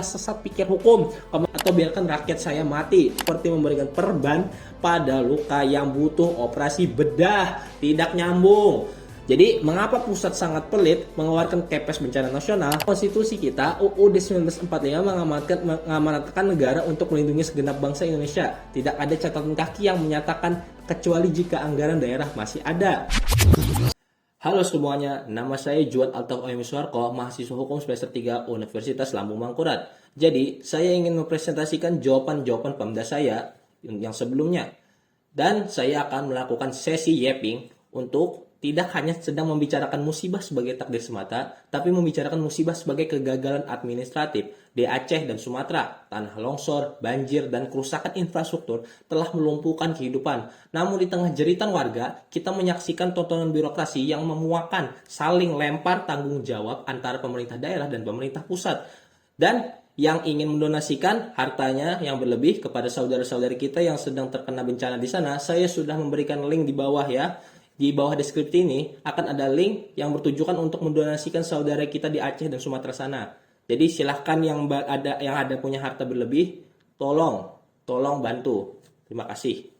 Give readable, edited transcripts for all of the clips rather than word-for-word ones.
sesat pikir hukum atau biarkan rakyat saya mati seperti memberikan perban pada luka yang butuh operasi bedah. Tidak nyambung. Jadi mengapa pusat sangat pelit mengeluarkan Kepres Bencana Nasional? Konstitusi kita UUD 1945 mengamanatkan negara untuk melindungi segenap bangsa Indonesia. Tidak ada catatan kaki yang menyatakan kecuali jika anggaran daerah masih ada. Halo semuanya, nama saya Juan Altaf Oymiswarko, mahasiswa hukum semester 3 Universitas Lambung Mangkurat. Jadi, saya ingin mempresentasikan jawaban-jawaban Pemda saya yang sebelumnya. Dan saya akan melakukan sesi yapping untuk tidak hanya sedang membicarakan musibah sebagai takdir semata, tapi membicarakan musibah sebagai kegagalan administratif di Aceh dan Sumatera. Tanah longsor, banjir, dan kerusakan infrastruktur telah melumpuhkan kehidupan. Namun di tengah jeritan warga, kita menyaksikan tontonan birokrasi yang memuakan saling lempar tanggung jawab antara pemerintah daerah dan pemerintah pusat. Dan yang ingin mendonasikan hartanya yang berlebih kepada saudara-saudari kita yang sedang terkena bencana di sana, saya sudah memberikan link di bawah ya. Di bawah deskripsi ini akan ada link yang bertujuan untuk mendonasikan saudara kita di Aceh dan Sumatera sana. Jadi silahkan yang ada punya harta berlebih, tolong bantu. Terima kasih.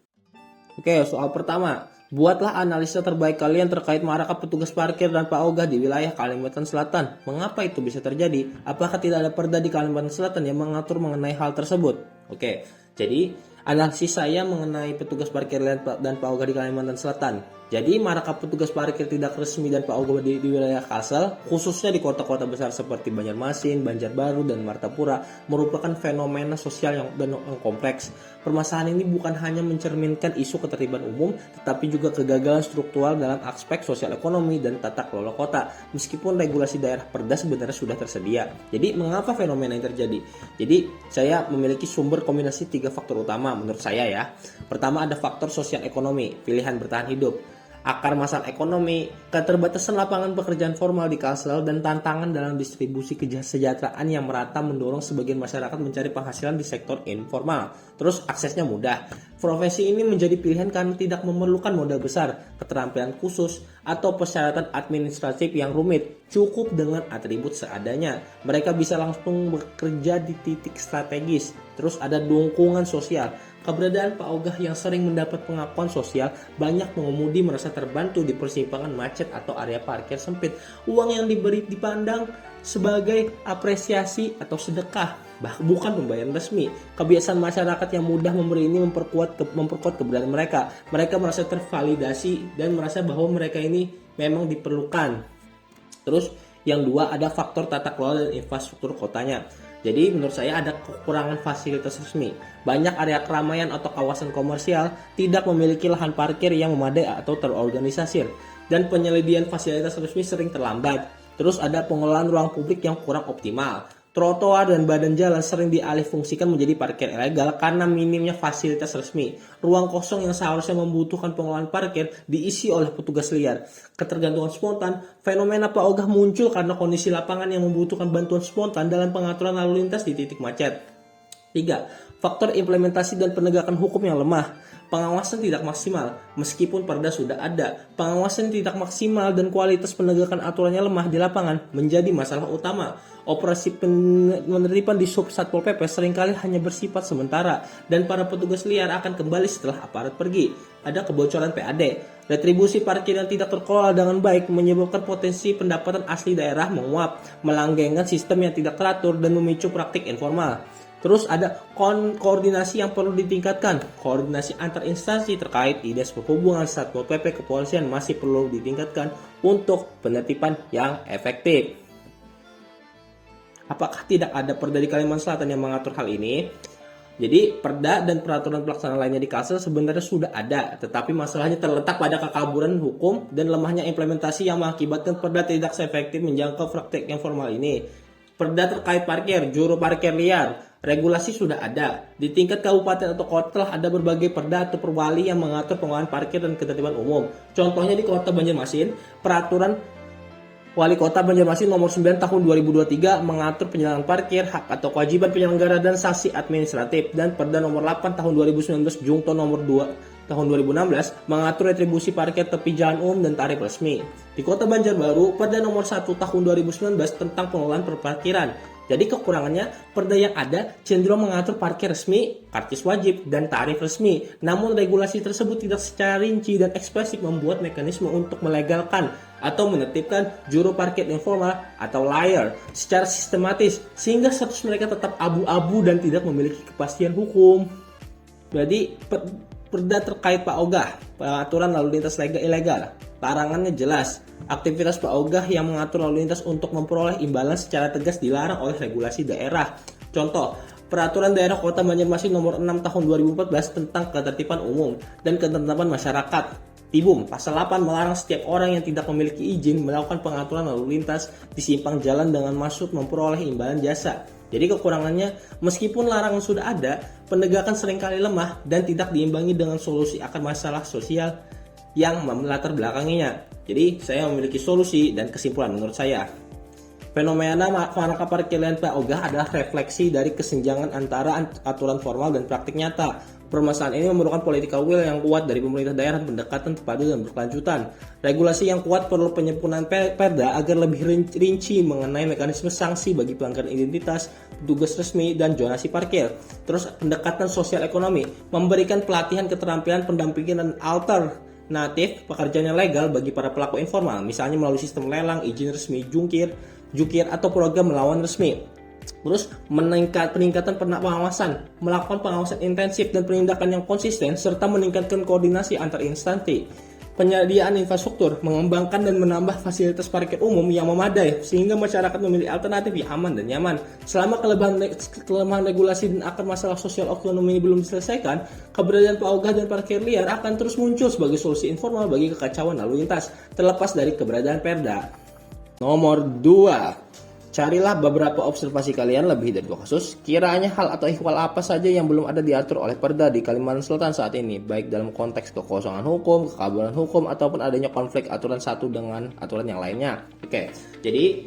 Oke, soal pertama, buatlah analisa terbaik kalian terkait marakah petugas parkir dan paogah di wilayah Kalimantan Selatan. Mengapa itu bisa terjadi? Apakah tidak ada perda di Kalimantan Selatan yang mengatur mengenai hal tersebut? Oke, jadi analisis saya mengenai petugas parkir dan paogah di Kalimantan Selatan. Jadi marakah petugas parkir tidak resmi dan paogah di wilayah Kalsel, khususnya di kota-kota besar seperti Banjarmasin, Banjarbaru, dan Martapura, merupakan fenomena sosial yang kompleks. Permasalahan ini bukan hanya mencerminkan isu ketertiban umum, tetapi juga kegagalan struktural dalam aspek sosial ekonomi dan tata kelola kota. Meskipun regulasi daerah perda sebenarnya sudah tersedia. Jadi mengapa fenomena ini terjadi? Jadi saya memiliki sumber kombinasi 3 faktor utama menurut saya ya. Pertama ada faktor sosial ekonomi, pilihan bertahan hidup. Akar masalah ekonomi, keterbatasan lapangan pekerjaan formal di Kalsel, dan tantangan dalam distribusi kesejahteraan yang merata mendorong sebagian masyarakat mencari penghasilan di sektor informal. Terus aksesnya mudah. Profesi ini menjadi pilihan karena tidak memerlukan modal besar, keterampilan khusus, atau persyaratan administratif yang rumit. Cukup dengan atribut seadanya. Mereka bisa langsung bekerja di titik strategis. Terus ada dukungan sosial. Keberadaan paogah yang sering mendapat pengakuan sosial, banyak pengemudi merasa terbantu di persimpangan macet atau area parkir sempit. Uang yang diberi dipandang sebagai apresiasi atau sedekah, bukan pembayaran resmi. Kebiasaan masyarakat yang mudah memberi ini memperkuat keberadaan mereka. Mereka merasa tervalidasi dan merasa bahwa mereka ini memang diperlukan. Terus yang dua ada faktor tata kelola dan infrastruktur kotanya. Jadi menurut saya ada kekurangan fasilitas resmi. Banyak area keramaian atau kawasan komersial tidak memiliki lahan parkir yang memadai atau terorganisir. Dan penyediaan fasilitas resmi sering terlambat. Terus ada pengelolaan ruang publik yang kurang optimal. Trotoar dan badan jalan sering dialihfungsikan menjadi parkir ilegal karena minimnya fasilitas resmi. Ruang kosong yang seharusnya membutuhkan pengelolaan parkir diisi oleh petugas liar. Ketergantungan spontan, fenomena paogah muncul karena kondisi lapangan yang membutuhkan bantuan spontan dalam pengaturan lalu lintas di titik macet. 3. Faktor implementasi dan penegakan hukum yang lemah. Pengawasan tidak maksimal, meskipun perda sudah ada. Pengawasan tidak maksimal dan kualitas penegakan aturannya lemah di lapangan menjadi masalah utama. Operasi penertiban di Sub Satpol PP seringkali hanya bersifat sementara dan para petugas liar akan kembali setelah aparat pergi. Ada kebocoran PAD. Retribusi parkir yang tidak terkelola dengan baik menyebabkan potensi pendapatan asli daerah menguap, melanggengkan sistem yang tidak teratur dan memicu praktik informal. Terus ada koordinasi yang perlu ditingkatkan. Koordinasi antar instansi terkait Dinas Perhubungan, Satpol PP, Kepolisian masih perlu ditingkatkan untuk penertiban yang efektif. Apakah tidak ada perda di Kalimantan Selatan yang mengatur hal ini? Jadi perda dan peraturan pelaksana lainnya di Kalsel sebenarnya sudah ada, tetapi masalahnya terletak pada kekaburan hukum dan lemahnya implementasi yang mengakibatkan perda tidak seefektif menjangkau praktik yang formal ini. Perda terkait parkir, juru parkir liar, regulasi sudah ada. Di tingkat kabupaten atau kota telah ada berbagai perda atau perwali yang mengatur pengelolaan parkir dan ketertiban umum. Contohnya di Kota Banjarmasin, peraturan Wali Kota Banjarmasin nomor 9 tahun 2023 mengatur penyelenggaraan parkir, hak atau kewajiban penyelenggara dan sanksi administratif, dan Perda nomor 8 tahun 2019 Jungto nomor 2 tahun 2016 mengatur retribusi parkir tepi jalan umum dan tarif resmi. Di Kota Banjarbaru, Perda nomor 1 tahun 2019 tentang pengelolaan perparkiran. Jadi kekurangannya, perda yang ada cenderung mengatur parkir resmi, karcis wajib, dan tarif resmi. Namun regulasi tersebut tidak secara rinci dan eksplisit membuat mekanisme untuk melegalkan atau menertibkan juru parkir informal atau liar secara sistematis, sehingga status mereka tetap abu-abu dan tidak memiliki kepastian hukum. Jadi perda terkait Pak Ogah, pengaturan lalu lintas ilegal. Larangannya jelas. Aktivitas Pak Ogah yang mengatur lalu lintas untuk memperoleh imbalan secara tegas dilarang oleh regulasi daerah. Contoh, Peraturan Daerah Kota Banjarmasin Nomor 6 Tahun 2014 tentang Ketertiban Umum dan Ketertiban Masyarakat. Tibum, Pasal 8 melarang setiap orang yang tidak memiliki izin melakukan pengaturan lalu lintas di simpang jalan dengan maksud memperoleh imbalan jasa. Jadi kekurangannya, meskipun larangan sudah ada, penegakan seringkali lemah dan tidak diimbangi dengan solusi akan masalah sosial yang melatar belakanginya. Jadi saya memiliki solusi dan kesimpulan menurut saya. Fenomena marka parkir liar Pak Ogah adalah refleksi dari kesenjangan antara aturan formal dan praktik nyata. Permasalahan ini memerlukan political will yang kuat dari pemerintah daerah, pendekatan terpadu dan berkelanjutan. Regulasi yang kuat perlu penyempurnaan perda agar lebih rinci mengenai mekanisme sanksi bagi pelanggaran identitas, petugas resmi, dan zonasi parkir. Terus pendekatan sosial ekonomi, memberikan pelatihan keterampilan pendampingan dan alternatif pekerjaan yang legal bagi para pelaku informal, misalnya melalui sistem lelang, izin resmi, jukir atau program melawan resmi. Terus peningkatan pengawasan, melakukan pengawasan intensif dan penindakan yang konsisten serta meningkatkan koordinasi antar instansi. Penyediaan infrastruktur, mengembangkan dan menambah fasilitas parkir umum yang memadai sehingga masyarakat memiliki alternatif yang aman dan nyaman. Selama kelemahan regulasi dan akar masalah sosial ekonomi ini belum diselesaikan, keberadaan Pak Ogah dan parkir liar akan terus muncul sebagai solusi informal bagi kekacauan lalu lintas, terlepas dari keberadaan perda. Nomor 2. Carilah beberapa observasi kalian lebih dari 2 kasus. Kiranya hal atau ihwal apa saja yang belum ada diatur oleh perda di Kalimantan Selatan saat ini, baik dalam konteks kekosongan hukum, kekabaran hukum, ataupun adanya konflik aturan satu dengan aturan yang lainnya. Oke, jadi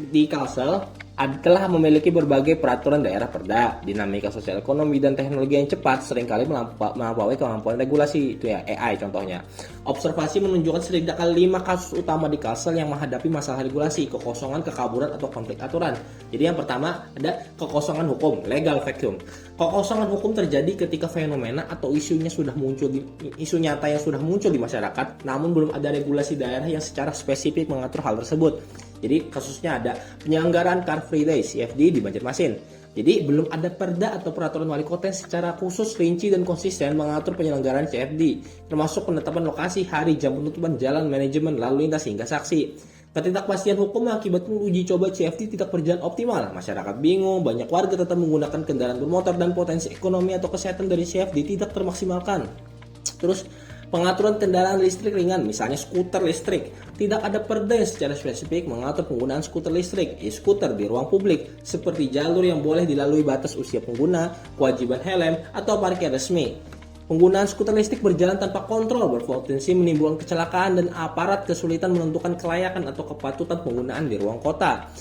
di Kalsel telah memiliki berbagai peraturan daerah perda. Dinamika sosial ekonomi dan teknologi yang cepat seringkali melampaui kemampuan regulasi, itu ya AI contohnya. Observasi menunjukkan setidaknya 5 kasus utama di Kalsel yang menghadapi masalah regulasi, kekosongan, kekaburan, atau konflik aturan. Jadi yang pertama ada kekosongan hukum, legal vacuum. Kekosongan hukum terjadi ketika fenomena atau isu nyata yang sudah muncul di masyarakat, namun belum ada regulasi daerah yang secara spesifik mengatur hal tersebut. Jadi kasusnya ada penyelenggaraan Car Free Day CFD di Banjarmasin. Jadi belum ada perda atau peraturan wali kota yang secara khusus, rinci dan konsisten mengatur penyelenggaraan CFD, termasuk penetapan lokasi, hari, jam penutupan jalan, manajemen lalu lintas hingga saksi. Ketidakpastian hukum mengakibatkan uji coba CFD tidak berjalan optimal. Masyarakat bingung, banyak warga tetap menggunakan kendaraan bermotor dan potensi ekonomi atau kesehatan dari CFD tidak termaksimalkan. Terus pengaturan kendaraan listrik ringan, misalnya skuter listrik. Tidak ada perda yang secara spesifik mengatur penggunaan skuter listrik, e-skuter di ruang publik, seperti jalur yang boleh dilalui, batas usia pengguna, kewajiban helm, atau parkir resmi. Penggunaan skuter listrik berjalan tanpa kontrol berpotensi menimbulkan kecelakaan dan aparat kesulitan menentukan kelayakan atau kepatutan penggunaan di ruang kota.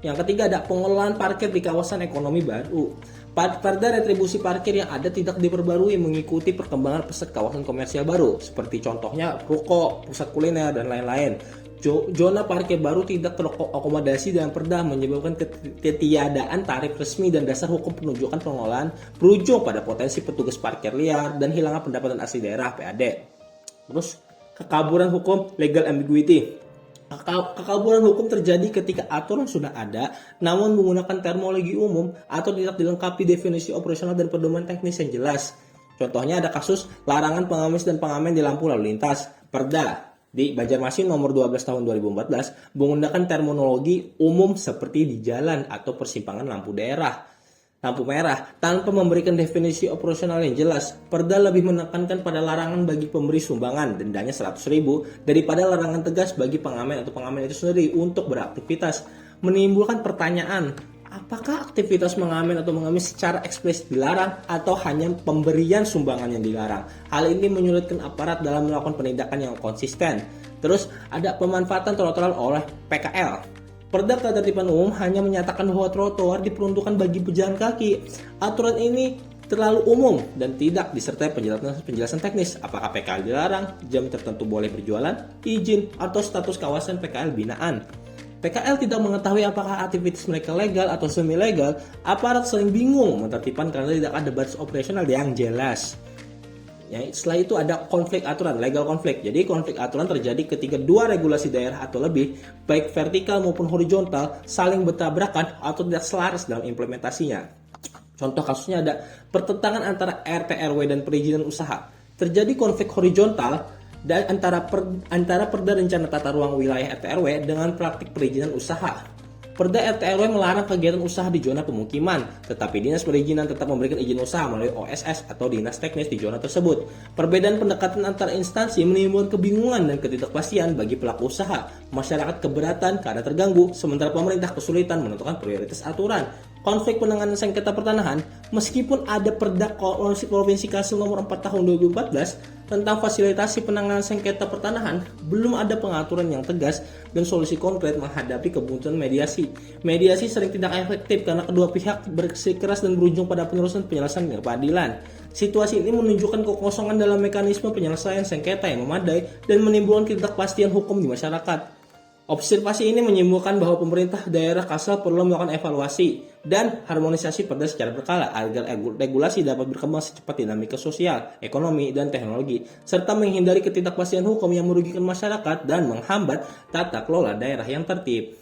Yang ketiga ada pengelolaan parkir di kawasan ekonomi baru. Perda retribusi parkir yang ada tidak diperbarui mengikuti perkembangan pesat kawasan komersial baru, seperti contohnya ruko, pusat kuliner, dan lain-lain. Zona parkir baru tidak terakomodasi dalam perda menyebabkan ketiadaan tarif resmi dan dasar hukum penunjukan pengelolaan, berujung pada potensi petugas parkir liar dan hilangnya pendapatan asli daerah (PAD). Terus kekaburan hukum, legal ambiguity. Kekaburan hukum terjadi ketika aturan sudah ada namun menggunakan terminologi umum atau tidak dilengkapi definisi operasional dan pedoman teknis yang jelas. Contohnya ada kasus larangan pengamis dan pengamen di lampu lalu lintas. Perda di Banjarmasin nomor 12 tahun 2014 menggunakan terminologi umum seperti di jalan atau persimpangan lampu merah tanpa memberikan definisi operasional yang jelas. Perda lebih menekankan pada larangan bagi pemberi sumbangan, dendanya 100.000, daripada larangan tegas bagi pengamen atau pengamen itu sendiri untuk beraktivitas. Menimbulkan pertanyaan, apakah aktivitas mengamen atau mengamis secara eksplisit dilarang atau hanya pemberian sumbangan yang dilarang? Hal ini menyulitkan aparat dalam melakukan penindakan yang konsisten. Terus ada pemanfaatan trotoar oleh PKL. Perda Ketertiban Umum hanya menyatakan bahwa trotoar diperuntukkan bagi pejalan kaki. Aturan ini terlalu umum dan tidak disertai penjelasan teknis. Apakah PKL dilarang, jam tertentu boleh berjualan, izin, atau status kawasan PKL binaan. PKL tidak mengetahui apakah aktivitas mereka legal atau semi legal. Aparat sering bingung menertibkan karena tidak ada batas operasional yang jelas. Ya, setelah itu ada konflik aturan, legal konflik. Jadi konflik aturan terjadi ketika dua regulasi daerah atau lebih, baik vertikal maupun horizontal, saling bertabrakan atau tidak selaras dalam implementasinya. Contoh kasusnya ada pertentangan antara RT RW dan perizinan usaha. Terjadi konflik horizontal dan antara Perda Rencana Tata Ruang Wilayah RT RW dengan praktik perizinan usaha. Perda RT RW melarang kegiatan usaha di zona pemukiman, tetapi Dinas Perizinan tetap memberikan izin usaha melalui OSS atau dinas teknis di zona tersebut. Perbedaan pendekatan antar instansi menimbulkan kebingungan dan ketidakpastian bagi pelaku usaha. Masyarakat keberatan karena terganggu, sementara pemerintah kesulitan menentukan prioritas aturan. Konflik penanganan sengketa pertanahan, meskipun ada Perda Provinsi Kalsel nomor 4 tahun 2014 tentang fasilitasi penanganan sengketa pertanahan, belum ada pengaturan yang tegas dan solusi konkret menghadapi kebuntuan mediasi. Mediasi sering tidak efektif karena kedua pihak bersikeras dan berujung pada penyelesaian keadilan. Situasi ini menunjukkan kekosongan dalam mekanisme penyelesaian sengketa yang memadai dan menimbulkan ketidakpastian hukum di masyarakat. Observasi ini menyimpulkan bahwa pemerintah daerah Kalsel perlu melakukan evaluasi dan harmonisasi perda secara berkala agar regulasi dapat berkembang secepat dinamika sosial, ekonomi, dan teknologi, serta menghindari ketidakpastian hukum yang merugikan masyarakat dan menghambat tata kelola daerah yang tertib.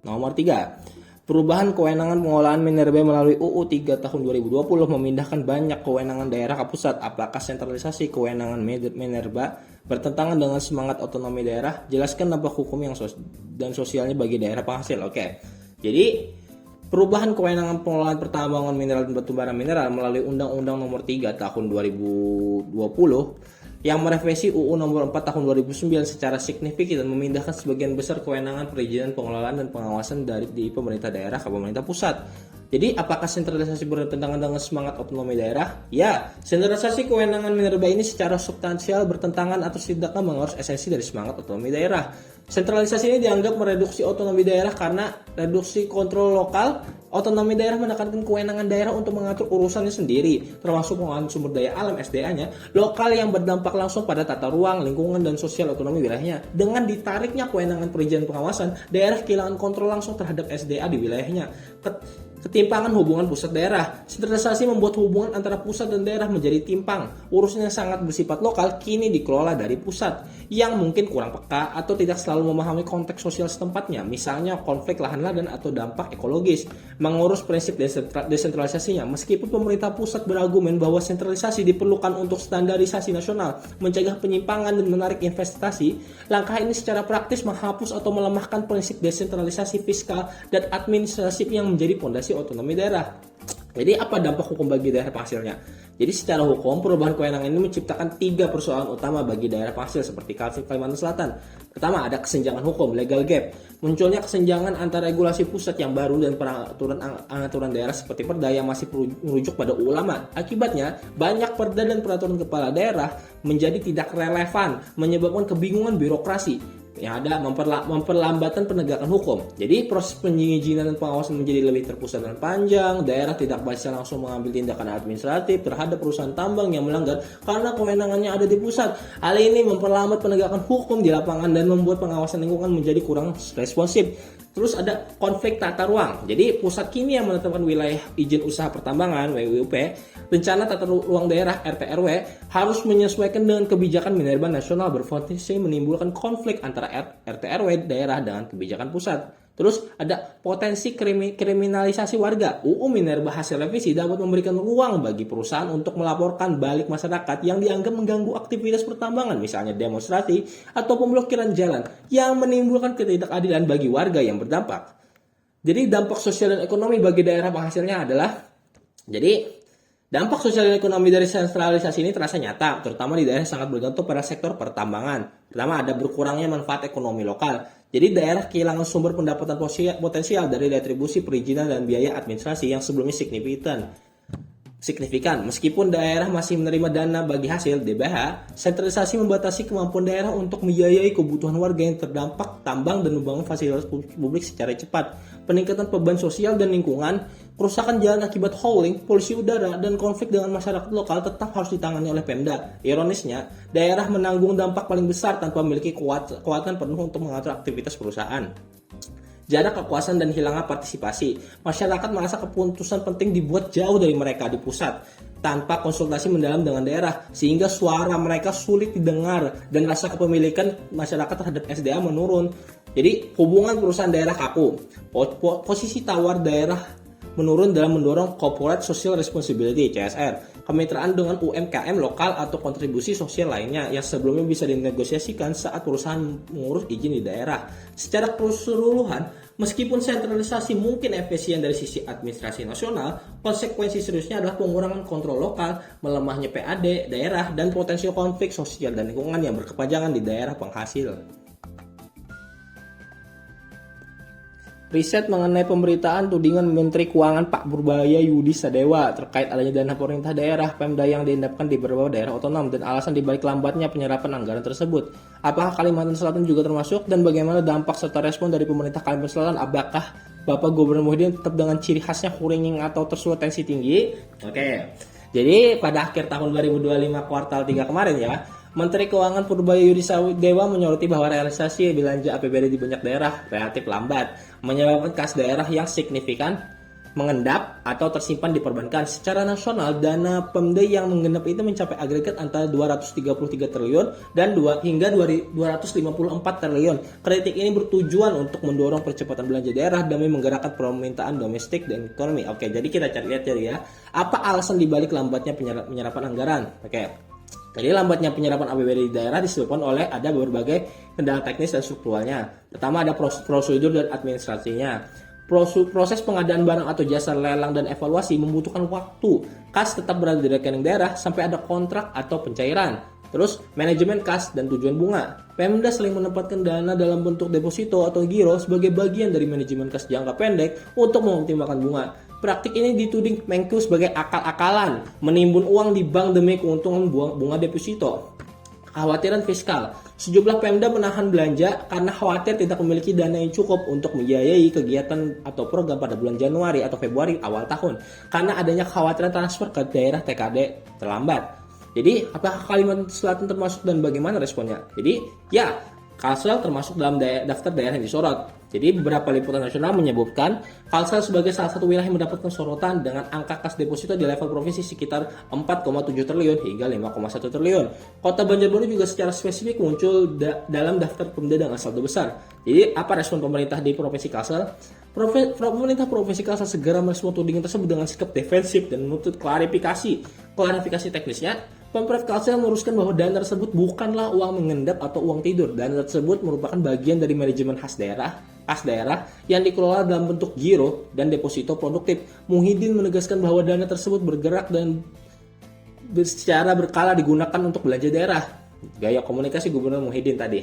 Nomor 3. Perubahan kewenangan pengelolaan minerba melalui UU 3 tahun 2020 memindahkan banyak kewenangan daerah ke pusat. Apakah sentralisasi kewenangan minerba bertentangan dengan semangat otonomi daerah? Jelaskan dampak hukum dan sosialnya bagi daerah penghasil. Oke. Jadi, perubahan kewenangan pengelolaan pertambangan mineral dan batubara mineral melalui Undang-Undang Nomor 3 Tahun 2020 yang merevisi UU Nomor 4 Tahun 2009 secara signifikan dan memindahkan sebagian besar kewenangan perizinan, pengelolaan, dan pengawasan dari pemerintah daerah ke pemerintah pusat. Jadi, apakah sentralisasi bertentangan dengan semangat otonomi daerah? Ya, sentralisasi kewenangan minerba ini secara substansial bertentangan atau setidaknya mengurus esensi dari semangat otonomi daerah. Sentralisasi ini dianggap mereduksi otonomi daerah karena reduksi kontrol lokal. Otonomi daerah menekankan kewenangan daerah untuk mengatur urusannya sendiri, termasuk pengelolaan sumber daya alam SDA-nya, lokal yang berdampak langsung pada tata ruang, lingkungan, dan sosial otonomi wilayahnya. Dengan ditariknya kewenangan perizinan pengawasan, daerah kehilangan kontrol langsung terhadap SDA di wilayahnya. Ketimpangan hubungan pusat daerah. Sentralisasi membuat hubungan antara pusat dan daerah menjadi timpang. Urusan yang sangat bersifat lokal kini dikelola dari pusat, yang mungkin kurang peka atau tidak selalu memahami konteks sosial setempatnya, misalnya konflik lahan-lahan atau dampak ekologis. Mengurus prinsip desentralisasinya, meskipun pemerintah pusat berargumen bahwa sentralisasi diperlukan untuk standarisasi nasional, mencegah penyimpangan dan menarik investasi, langkah ini secara praktis menghapus atau melemahkan prinsip desentralisasi fiskal dan administratif yang menjadi fondasi otonomi daerah. Jadi apa dampak hukum bagi daerah penghasilnya? Jadi secara hukum, perubahan kewenangan ini menciptakan 3 persoalan utama bagi daerah penghasil seperti Kalimantan Selatan. Pertama, ada kesenjangan hukum, legal gap. Munculnya kesenjangan antara regulasi pusat yang baru dan peraturan daerah seperti perda yang masih merujuk pada ulama. Akibatnya, banyak perda dan peraturan kepala daerah menjadi tidak relevan, menyebabkan kebingungan birokrasi. Yang ada memperlambatan penegakan hukum. Jadi proses perizinan dan pengawasan menjadi lebih terpusat dan panjang. Daerah tidak bisa langsung mengambil tindakan administratif terhadap perusahaan tambang yang melanggar karena kewenangannya ada di pusat. Hal ini memperlambat penegakan hukum di lapangan dan membuat pengawasan lingkungan menjadi kurang responsif. Terus ada konflik tata ruang. Jadi pusat kini yang menetapkan wilayah izin usaha pertambangan WUP, rencana tata ruang daerah RT RW harus menyesuaikan dengan kebijakan minerba nasional, berpotensi menimbulkan konflik antara RT RW daerah dengan kebijakan pusat. Terus ada potensi kriminalisasi warga. UU Minerba hasil revisi dapat memberikan ruang bagi perusahaan untuk melaporkan balik masyarakat yang dianggap mengganggu aktivitas pertambangan, misalnya demonstrasi atau pemblokiran jalan yang menimbulkan ketidakadilan bagi warga yang berdampak. Jadi dampak sosial dan ekonomi bagi daerah penghasilnya adalah, jadi dampak sosial dan ekonomi dari sentralisasi ini terasa nyata, terutama di daerah sangat bergantung pada sektor pertambangan. Pertama, ada berkurangnya manfaat ekonomi lokal. Jadi daerah kehilangan sumber pendapatan potensial dari retribusi perizinan dan biaya administrasi yang sebelumnya signifikan. signifikan. Meskipun daerah masih menerima dana bagi hasil DBH, sentralisasi membatasi kemampuan daerah untuk membiayai kebutuhan warga yang terdampak tambang dan membangun fasilitas publik secara cepat. Peningkatan beban sosial dan lingkungan, kerusakan jalan akibat hauling, polusi udara, dan konflik dengan masyarakat lokal tetap harus ditangani oleh Pemda. Ironisnya, daerah menanggung dampak paling besar tanpa memiliki kekuatan penuh untuk mengatur aktivitas perusahaan. Jarak kekuasaan dan hilangnya partisipasi. Masyarakat merasa keputusan penting dibuat jauh dari mereka di pusat, tanpa konsultasi mendalam dengan daerah, sehingga suara mereka sulit didengar dan rasa kepemilikan masyarakat terhadap SDA menurun. Jadi hubungan perusahaan daerah kaku. Posisi tawar daerah menurun dalam mendorong Corporate Social Responsibility (CSR), kemitraan dengan UMKM lokal atau kontribusi sosial lainnya yang sebelumnya bisa dinegosiasikan saat perusahaan mengurus izin di daerah. Secara keseluruhan, meskipun sentralisasi mungkin efisien dari sisi administrasi nasional, konsekuensi seriusnya adalah pengurangan kontrol lokal, melemahnya PAD daerah, dan potensi konflik sosial dan lingkungan yang berkepanjangan di daerah penghasil. Riset mengenai pemberitaan tudingan Menteri Keuangan Pak Purbaya Yudi Sadewa terkait adanya dana pemerintah daerah Pemda yang diendapkan di beberapa daerah otonom dan alasan dibalik lambatnya penyerapan anggaran tersebut. Apakah Kalimantan Selatan juga termasuk dan bagaimana dampak serta respon dari pemerintah Kalimantan Selatan? Apakah Bapak Gubernur Muhyiddin tetap dengan ciri khasnya kuringing atau tersulut tensi tinggi? Oke. Jadi pada akhir tahun 2025 kuartal 3 kemarin ya, Menteri Keuangan Purbaya Yudi Sadewa menyoroti bahwa realisasi belanja APBD di banyak daerah relatif lambat, menyebabkan kas daerah yang signifikan mengendap atau tersimpan di perbankan. Secara nasional, dana Pemda yang mengendap itu mencapai agregat antara 233 triliun dan hingga 254 triliun. Kritik ini bertujuan untuk mendorong percepatan belanja daerah demi menggerakkan permintaan domestik dan ekonomi. Oke, jadi kita cari lihat ya, apa alasan dibalik lambatnya penyerapan anggaran? Oke. Jadi lambatnya penyerapan APBD di daerah disebabkan oleh ada berbagai kendala teknis dan strukturalnya. Pertama ada prosedur dan administrasinya. Proses pengadaan barang atau jasa lelang dan evaluasi membutuhkan waktu. Kas tetap berada di rekening daerah sampai ada kontrak atau pencairan. Terus manajemen kas dan tujuan bunga. Pemda sering menempatkan dana dalam bentuk deposito atau giro sebagai bagian dari manajemen kas jangka pendek untuk mengoptimalkan bunga. Praktik ini dituding Menku sebagai akal-akalan, menimbun uang di bank demi keuntungan bunga deposito. Kekhawatiran fiskal. Sejumlah Pemda menahan belanja karena khawatir tidak memiliki dana yang cukup untuk membiayai kegiatan atau program pada bulan Januari atau Februari awal tahun karena adanya kekhawatiran transfer ke daerah TKD terlambat. Jadi, apakah Kalimantan Selatan termasuk dan bagaimana responnya? Jadi, ya, Kalsel termasuk dalam daftar daerah yang disorot. Jadi beberapa liputan nasional menyebutkan Kalsel sebagai salah satu wilayah yang mendapatkan sorotan dengan angka kas deposito di level provinsi sekitar 4,7 triliun hingga 5,1 triliun. Kota Banjarbaru juga secara spesifik muncul dalam daftar Pemda dengan saldo besar. Jadi apa respon pemerintah di Provinsi Kalsel? Pemerintah Provinsi Kalsel segera merespon tudingan tersebut dengan sikap defensif dan menuntut klarifikasi. Klarifikasi teknisnya, Pemprov Kalsel meluruskan bahwa dana tersebut bukanlah uang mengendap atau uang tidur. Dana tersebut merupakan bagian dari manajemen kas daerah yang dikelola dalam bentuk giro dan deposito produktif. Muhyiddin menegaskan bahwa dana tersebut bergerak dan secara berkala digunakan untuk belanja daerah. Gaya komunikasi Gubernur Muhyiddin tadi.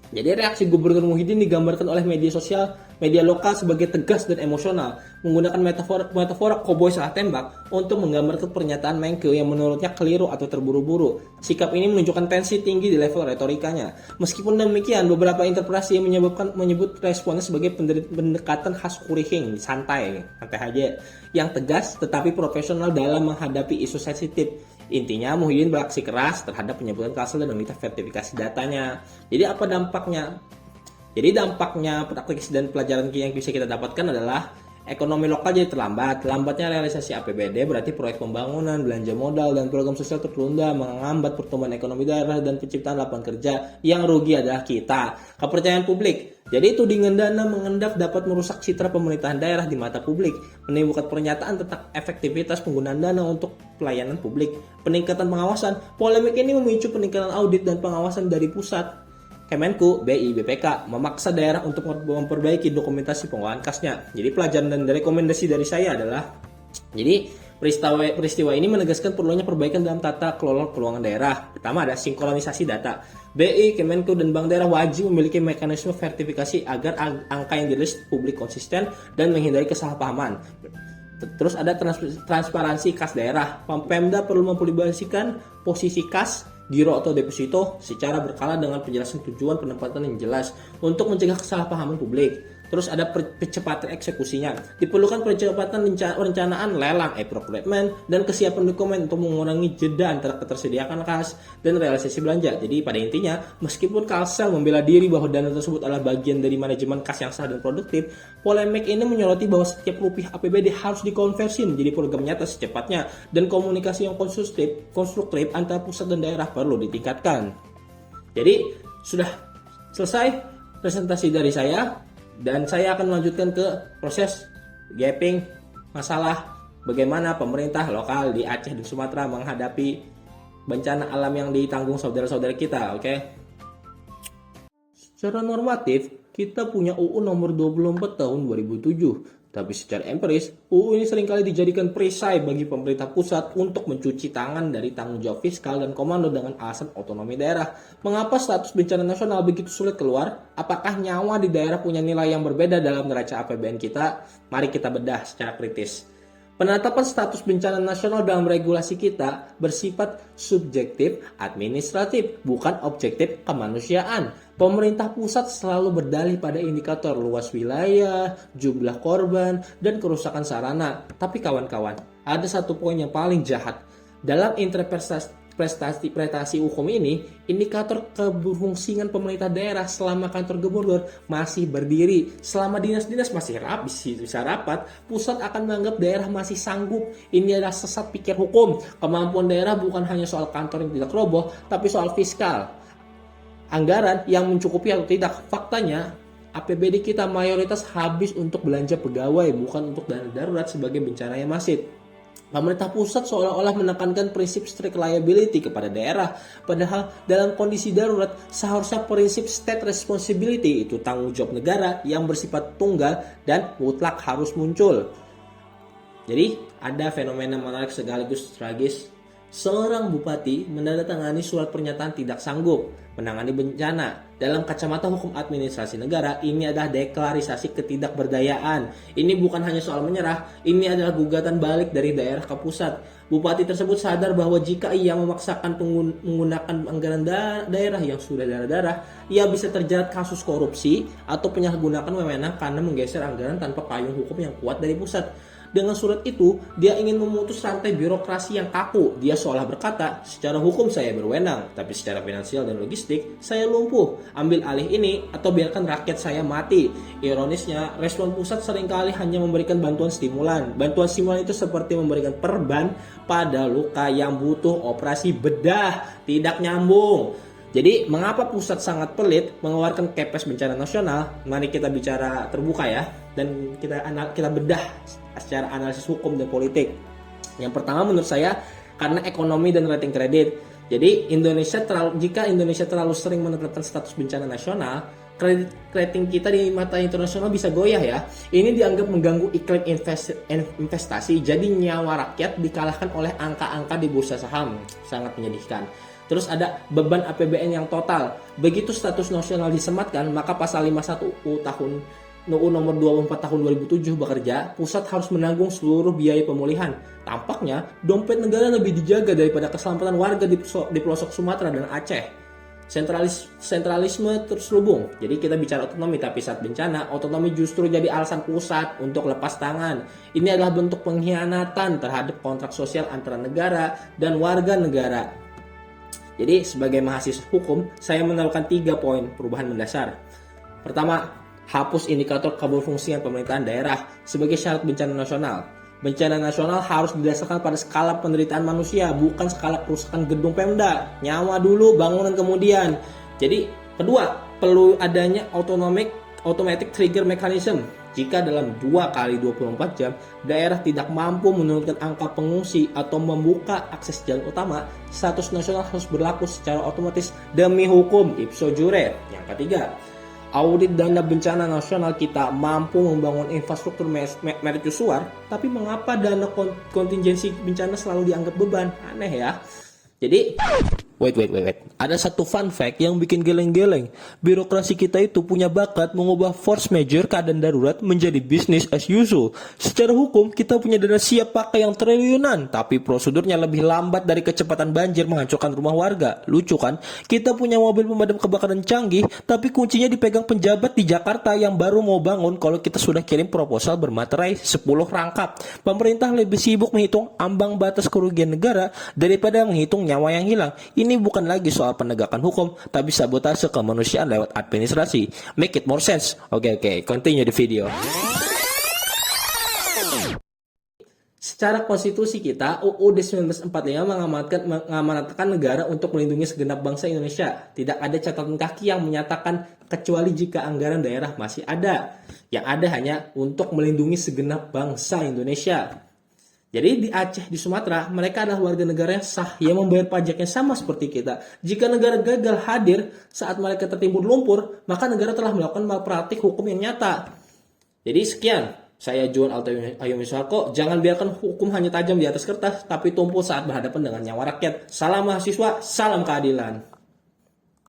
Jadi reaksi Gubernur Muhyiddin digambarkan oleh media sosial, media lokal sebagai tegas dan emosional, menggunakan metafora koboi salah tembak untuk menggambarkan pernyataan Menkeu yang menurutnya keliru atau terburu-buru. Sikap ini menunjukkan tensi tinggi di level retorikanya. Meskipun demikian, beberapa interpretasi yang menyebut responnya sebagai pendekatan khas kuringing, santai aja, yang tegas tetapi profesional dalam menghadapi isu sensitif. Intinya Muhyiddin beraksi keras terhadap penyebutan Kalsel dan meminta verifikasi datanya. Jadi apa dampaknya? Jadi dampaknya praktik dan pelajaran yang bisa kita dapatkan adalah ekonomi lokal jadi terlambat. Lambatnya realisasi APBD berarti proyek pembangunan, belanja modal, dan program sosial tertunda, menghambat pertumbuhan ekonomi daerah dan penciptaan lapangan kerja. Yang rugi adalah kita. Kepercayaan publik. Jadi tudingan dana mengendap dapat merusak citra pemerintahan daerah di mata publik, menimbulkan pernyataan tentang efektivitas penggunaan dana untuk pelayanan publik, peningkatan pengawasan. Polemik ini memicu peningkatan audit dan pengawasan dari pusat. Kemenku, BI, BPK memaksa daerah untuk memperbaiki dokumentasi pengelolaan kasnya. Jadi pelajaran dan rekomendasi dari saya adalah, jadi peristiwa ini menegaskan perlunya perbaikan dalam tata kelola keuangan daerah. Pertama ada sinkronisasi data. BI, Kemenku, dan Bank Daerah wajib memiliki mekanisme verifikasi agar angka yang dirilis publik konsisten dan menghindari kesalahpahaman. Terus ada transparansi kas daerah. Pemda perlu mempublikasikan posisi kas, giro atau deposito secara berkala dengan penjelasan tujuan penempatan yang jelas untuk mencegah kesalahpahaman publik. Terus ada percepatan eksekusinya. Diperlukan percepatan rencanaan lelang, procurement, dan kesiapan dokumen untuk mengurangi jeda antara ketersediaan kas dan realisasi belanja. Jadi pada intinya, meskipun Kalsel membela diri bahwa dana tersebut adalah bagian dari manajemen kas yang sah dan produktif, polemik ini menyoroti bahwa setiap rupiah APBD harus dikonversi menjadi program nyata secepatnya, dan komunikasi yang konstruktif antara pusat dan daerah perlu ditingkatkan. Jadi sudah selesai presentasi dari saya. Dan saya akan melanjutkan ke proses gapping masalah bagaimana pemerintah lokal di Aceh dan Sumatera menghadapi bencana alam yang ditanggung saudara-saudara kita, oke? Secara normatif, kita punya UU nomor 24 tahun 2007. Tapi secara empiris, UU ini seringkali dijadikan perisai bagi pemerintah pusat untuk mencuci tangan dari tanggung jawab fiskal dan komando dengan alasan otonomi daerah. Mengapa status bencana nasional begitu sulit keluar? Apakah nyawa di daerah punya nilai yang berbeda dalam neraca APBN kita? Mari kita bedah secara kritis. Penetapan status bencana nasional dalam regulasi kita bersifat subjektif administratif, bukan objektif kemanusiaan. Pemerintah pusat selalu berdalih pada indikator luas wilayah, jumlah korban, dan kerusakan sarana. Tapi kawan-kawan, ada satu poin yang paling jahat. Dalam interpretasi hukum ini, indikator keberfungsian pemerintah daerah selama kantor gubernur masih berdiri, selama dinas-dinas masih bisa rapat, pusat akan menganggap daerah masih sanggup. Ini adalah sesat pikir hukum. Kemampuan daerah bukan hanya soal kantor yang tidak roboh, tapi soal fiskal. Anggaran yang mencukupi atau tidak. Faktanya, APBD kita mayoritas habis untuk belanja pegawai, bukan untuk dana darurat sebagai bencana yang masif. Pemerintah pusat seolah-olah menekankan prinsip strict liability kepada daerah, padahal dalam kondisi darurat seharusnya prinsip state responsibility, itu tanggung jawab negara yang bersifat tunggal dan mutlak harus muncul. Jadi ada fenomena menarik sekaligus tragis. Seorang bupati menandatangani surat pernyataan tidak sanggup menangani bencana. Dalam kacamata hukum administrasi negara, ini adalah deklarisasi ketidakberdayaan. Ini bukan hanya soal menyerah, ini adalah gugatan balik dari daerah ke pusat. Bupati tersebut sadar bahwa jika ia memaksakan menggunakan anggaran daerah yang sudah darah-darah, ia bisa terjerat kasus korupsi atau penyalahgunaan wewenang karena menggeser anggaran tanpa payung hukum yang kuat dari pusat. Dengan surat itu, dia ingin memutus rantai birokrasi yang kaku. Dia seolah berkata, secara hukum saya berwenang, tapi secara finansial dan logistik, saya lumpuh. Ambil alih ini, atau biarkan rakyat saya mati. Ironisnya, respon pusat seringkali hanya memberikan bantuan stimulan. Bantuan stimulan itu seperti memberikan perban pada luka yang butuh operasi bedah. Tidak nyambung. Jadi, mengapa pusat sangat pelit mengeluarkan Kepres Bencana Nasional? Mari kita bicara terbuka ya, dan kita bedah secara analisis hukum dan politik. Yang pertama menurut saya, karena ekonomi dan rating kredit. Jadi, jika Indonesia terlalu sering menetapkan status bencana nasional, kredit rating kita di mata internasional bisa goyah ya. Ini dianggap mengganggu iklim investasi, jadi nyawa rakyat dikalahkan oleh angka-angka di bursa saham. Sangat menyedihkan. Terus ada beban APBN yang total. Begitu status nasional disematkan, maka pasal 51 UU nomor 24 tahun 2007 bekerja, pusat harus menanggung seluruh biaya pemulihan. Tampaknya, dompet negara lebih dijaga daripada keselamatan warga di pelosok Sumatera dan Aceh. Sentralisme terselubung. Jadi kita bicara otonomi, tapi saat bencana, otonomi justru jadi alasan pusat untuk lepas tangan. Ini adalah bentuk pengkhianatan terhadap kontrak sosial antara negara dan warga negara. Jadi sebagai mahasiswa hukum, saya menaruhkan 3 poin perubahan mendasar. Pertama, hapus indikator keberfungsian pemerintahan daerah sebagai syarat bencana nasional. Bencana nasional harus didasarkan pada skala penderitaan manusia, bukan skala kerusakan gedung Pemda. Nyawa dulu, bangunan kemudian. Jadi, kedua, perlu adanya automatic trigger mechanism. Jika dalam 2 kali 24 jam, daerah tidak mampu menurunkan angka pengungsi atau membuka akses jalan utama, status nasional harus berlaku secara otomatis demi hukum ipso jure. Yang ketiga, audit dana bencana nasional kita mampu membangun infrastruktur mercusuar, tapi mengapa dana kontingensi bencana selalu dianggap beban? Aneh ya. Jadi, Wait. Ada satu fun fact yang bikin geleng-geleng. Birokrasi kita itu punya bakat mengubah force majeure keadaan darurat menjadi business as usual. Secara hukum, kita punya dana siap pakai yang triliunan, tapi prosedurnya lebih lambat dari kecepatan banjir menghancurkan rumah warga. Lucu kan? Kita punya mobil pemadam kebakaran canggih, tapi kuncinya dipegang penjabat di Jakarta yang baru mau bangun kalau kita sudah kirim proposal bermaterai 10 rangkap. Pemerintah lebih sibuk menghitung ambang batas kerugian negara daripada menghitung nyawa yang hilang. Ini bukan lagi soal penegakan hukum, tapi sabotase kemanusiaan lewat administrasi. Make it more sense. Oke, continue the video. Secara konstitusi kita, UUD 1945 mengamanatkan negara untuk melindungi segenap bangsa Indonesia. Tidak ada catatan kaki yang menyatakan kecuali jika anggaran daerah masih ada. Yang ada hanya untuk melindungi segenap bangsa Indonesia. Jadi di Aceh, di Sumatera, mereka adalah warga negara yang sah yang membayar pajaknya sama seperti kita. Jika negara gagal hadir saat mereka tertimbun lumpur, maka negara telah melakukan malpraktik hukum yang nyata. Jadi sekian, saya Juan Altayomiswako. Jangan biarkan hukum hanya tajam di atas kertas, tapi tumpul saat berhadapan dengan nyawa rakyat. Salam mahasiswa, salam keadilan.